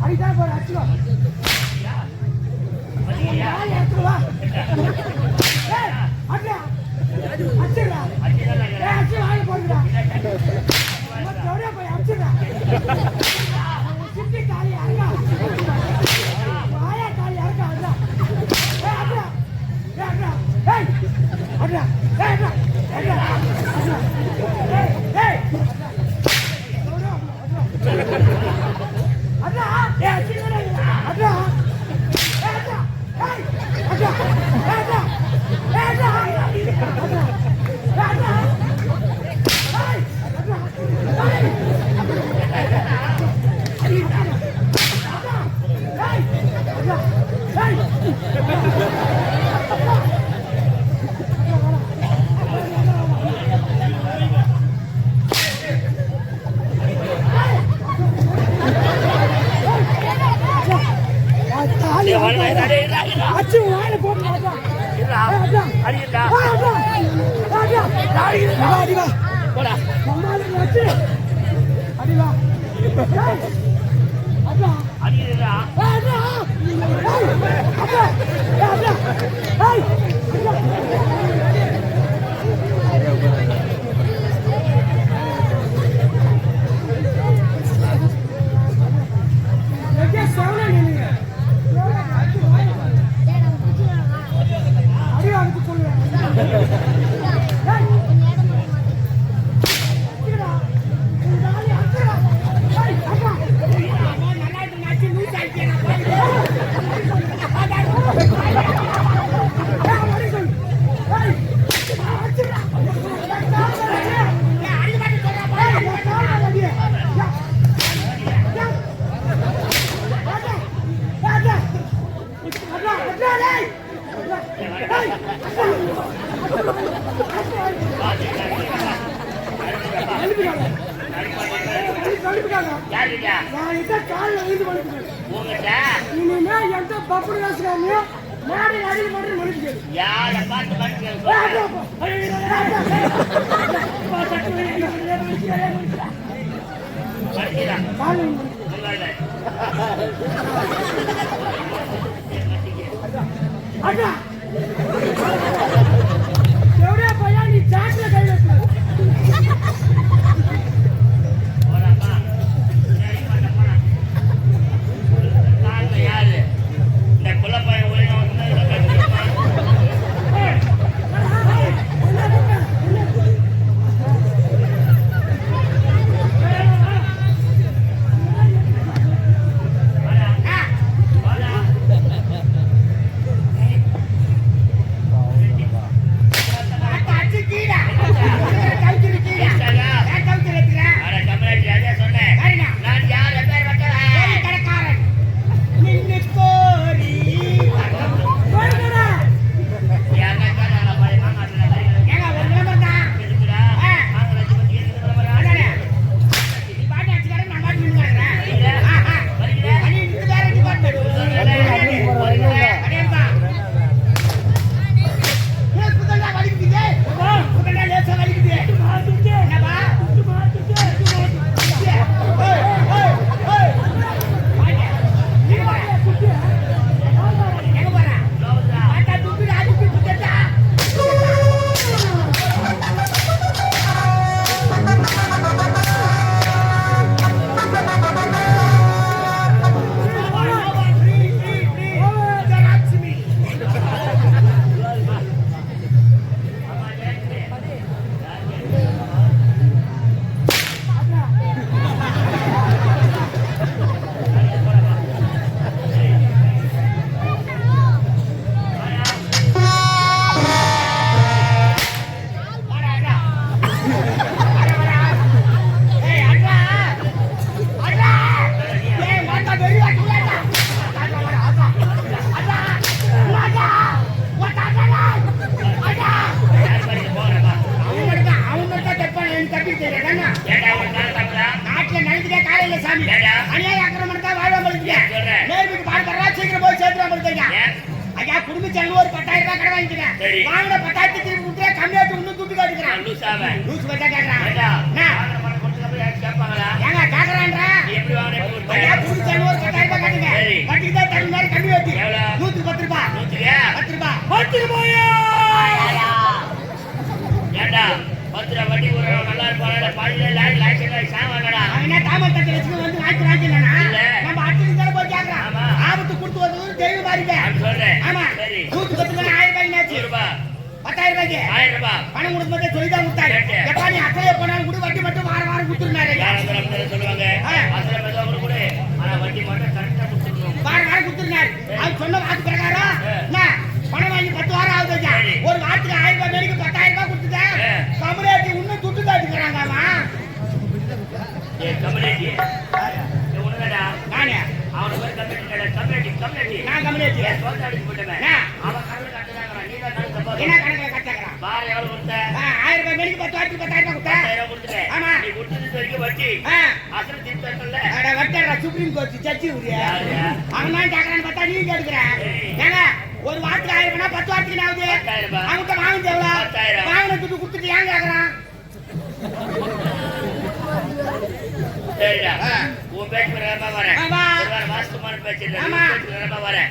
அடிதான் போற அடிச்சுவா வா அடிடா அடிடா அடிச்சு வாய் போடுடா மொத்தோட போய் அடிச்சுடா சிட்டி காலி அங்க வாயா காலி அங்க அடிடா அடிடா அடிடா ஏய் அடிடா அடிடா அடிடா ஏய் அடிடா ஏய் சிங்கடா அடிடா அச்சு வாயில போட்டு அடிடா அடிவா போடா அச்சு அடிவா அடா அடிடா அடா அடா அடா ஏய் குடும்ப செலவு ஒரு 10,000 ரூபாய் கடன் வாங்கிக்கிறேன். வாங்கின 10,000 திருப்பி கொடுத்தா கம்மியாட்டு இன்னும் துட்டு காட்டுக்கிறேன். லூஸ் பட்டா கேக்குறான். ஏங்க கேக்குறான்றா எப்படி வாங்க குடும்ப செலவு ஒரு என்ன தாமல் தட்டு வச்சு வந்து வாங்கினா நம்ம அட்டிக்கு போய் கேட்கறான் ஆபத்து கொடுத்து வந்து தெய்வம் மாறிக்க ஆமா 110 1000 ரூபாய் 10,000 ரூபாய்க்கு 1000 ரூபாய் பணம் கொடுக்கும்போது சொல்லிதான் கொடுத்தாரு எப்பா நீ அசைய போனாலும் கூட வட்டி மட்டும் வாரம் கொடுத்துருந்தாரு சொல்லுவாங்க வட்டி மட்டும் கரெக்டா கொடுத்துருக்கோம் வாரம் கொடுத்துருந்தாரு அது சொன்ன வாக்கு பிரகாரம் பணம் வாங்கி 10 வாரம் ஆகுது ஒரு வாரத்துக்கு 1000 ரூபாய் மேடிக்கு 10,000 ரூபாய் கொடுத்துட்டேன் கமலேஜி இன்னும் துட்டு தாட்டுக்கிறாங்க கமலேஜி நானே அவன பேர் கமலேஜி நான் கமலேஜி சோத்த அடிச்சு போட்டேன் அவன் கணக்கு கட்டறாங்க நீ தான் கணக்கு என்ன கணக்கு கட்டறாங்க பார் எவ்வளவு கொடுத்த 1000 ரூபாய் மேடிக்கு 10 வாரத்துக்கு 10,000 ரூபாய் கொடுத்தேன் ஆமா நீ கொடுத்தது வரைக்கும் வட்டி அசல் திருத்தல அட வட்டற சுப்ரீம் கோர்ட் ஜட்ஜி ஊரியா அவன் தான் கேக்குறான்னு பார்த்தா நீ கேக்குற ஏங்க ஒரு வாரத்துக்கு 1000 ரூபாய் 10 வாரத்துக்கு ஆகுது 10,000 ரூபாய் அவங்க வாங்குது எவ்வளவு வாங்குன துட்டு கொடுத்துட்டு ஏன் கேக்குறான் சரிடா உன் பேச்சு பிரகாரமா வரேன் ஒரு வாஸ்துமான பேச்சு இல்ல பேச்சு பிரகாரமா வரேன்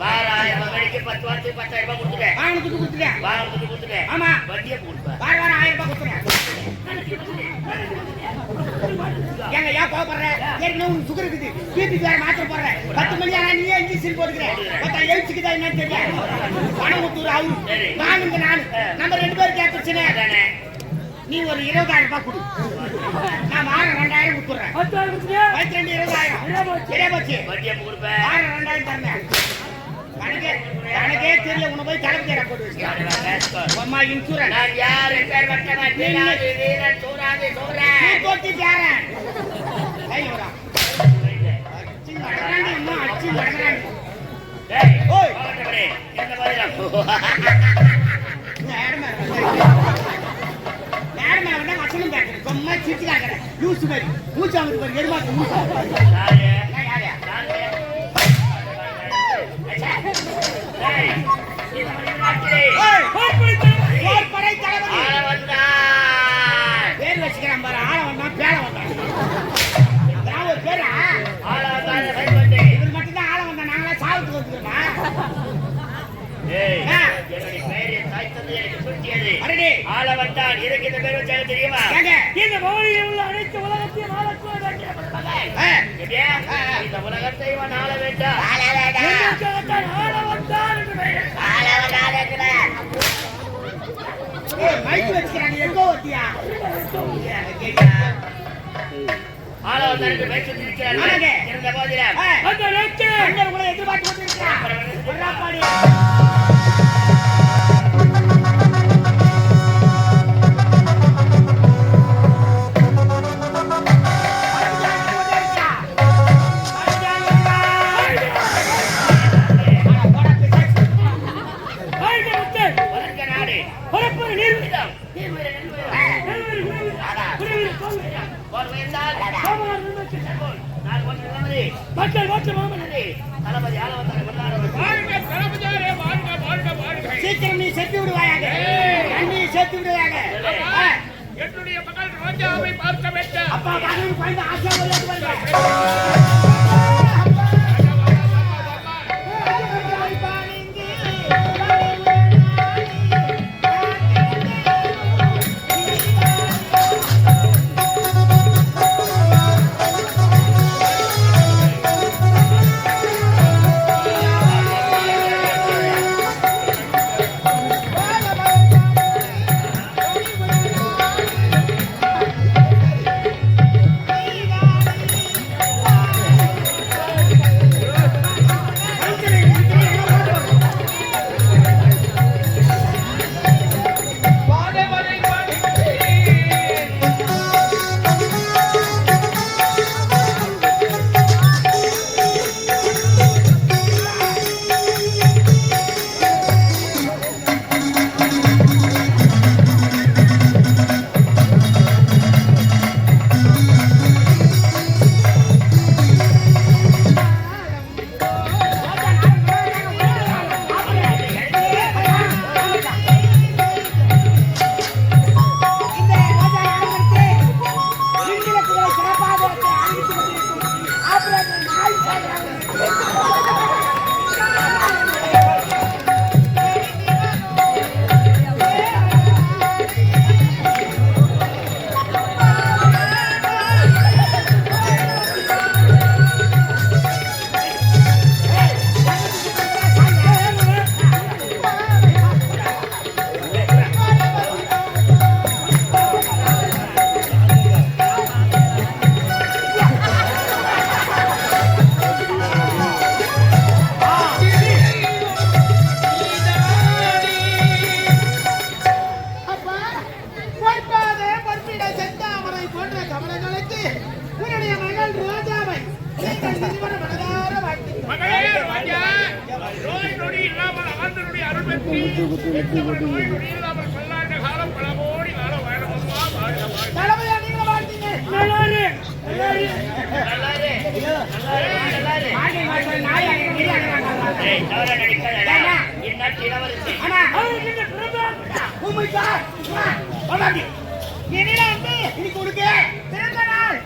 வாரம் மணிக்கு 10 வாரத்துக்கு 10,000 ரூபாய் கொடுத்துட்டேன் வாங்குன துட்டு கொடுத்துட்டேன் ஆமா வட்டியே கொடுப்பேன் வாரம் 1000 ரூபாய் கொடுத்துறேன் ஏங்க ஏன் கோபப்படுற ஏற்கனவே உனக்கு சுகர் இருக்குது பிபி வேற மாத்திரை போடுற 10 மணி ஆனா நீயே இன்ஜெக்ஷன் போட்டுக்கிற மொத்தம் எழுச்சிக்குதா என்னன்னு தெரியல பணம் கொடுத்துரு அவரு நானுங்க நானு நம்ம 2 பேரும் கேட்டுச்சுனே நீ ஒரு 20,000 ரூபாய் கொடு நான் வாரம் 2,000 கொடுத்துறேன் 20,000 இதே போச்சு வட்டியை கொடுப்பேன் வாரம் 2,000 தரேன் கணக்கே தெரியல உன்னை போய் தலைமையா போட்டு வச்சிருக்கேன் அம்மா இன்சூரன்ஸ் நான் யார் பேர் வட்ட மாட்டேன் வீரன் சோறாதே சோறா நீ போட்டி பேரன் ஐயோ வரா அச்சி நடறானே அம்மா அச்சி நடறானே டேய் ஓய் பாவட்டே என்ன பாருடா நேரமா வந்தா வசனம் பேசுறேன் சும்மா சிரிச்சு காக்குறேன் லூசு மாதிரி மூச்சு அவனுக்கு பாரு எருமாக்கு மூச்சு யாரு யாரு பேர் வச்சுக்கிறான் பாரு ஆள வந்தா பேர வந்தான் ஒரு பேரா இவர் மட்டும்தான் ஆள வந்தா நாங்களா சாவுக்கு வந்துக்கிறோமா ஆளவந்தான் இதுக்கு இந்த பேர் வச்சாங்க தெரியுமா இந்த பகுதியில் உள்ள அனைத்து உலகத்தையும் இந்த உலகத்தை ஆள வேண்டாம் மைக்கு வச்சுக்கிறாங்க எங்கோ வத்தியா ஆளவந்தான் மைக்கு வச்சிருக்கிறாங்க இருந்த போதிலும் எதிர்பார்த்து கொண்டிருக்கிறார் சீக்கிரம் நீ செத்து விடுவாயாக நீ செத்து விடுவாங்க என்னுடைய மகள் ரோஜாவை பார்க்க வேண்டும் அப்பா மகன் குழந்தை ஆசை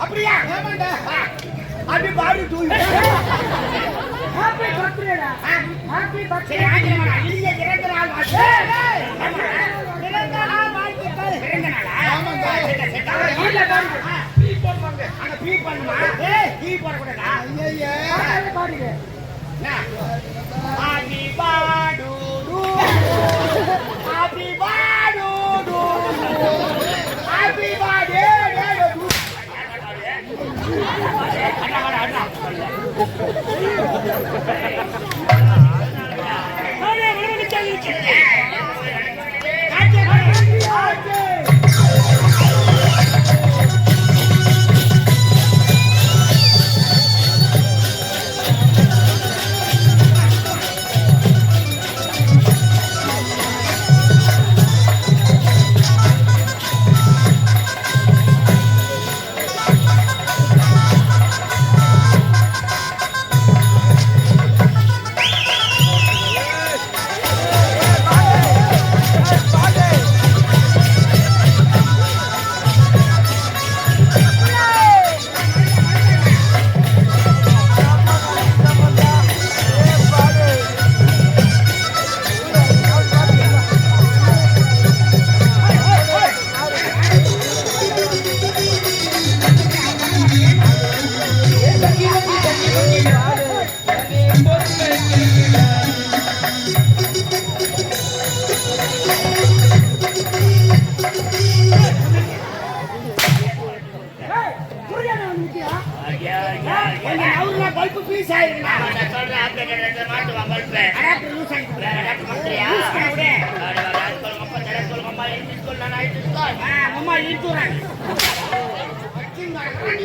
அப்படியா அது பாரு தூய் ஹாப்பி பர்த்டேடா ஹாப்பி பர்த்டே ஆஜிரமா இனிய பிறந்த நாள் வாழ்த்து பிறந்த நாள் வாழ்த்துக்கள் பிறந்த நாளா ஆமாங்க செட்டா இல்ல பாருங்க பீ போடுவாங்க அங்க பீ பண்ணுமா பீ போட கூடாதா ஐயே பாருங்க ஹாப்பி பாடுடு ஹாப்பி பாடுடு ஹாப்பி பர்த்டே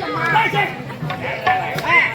அம்மா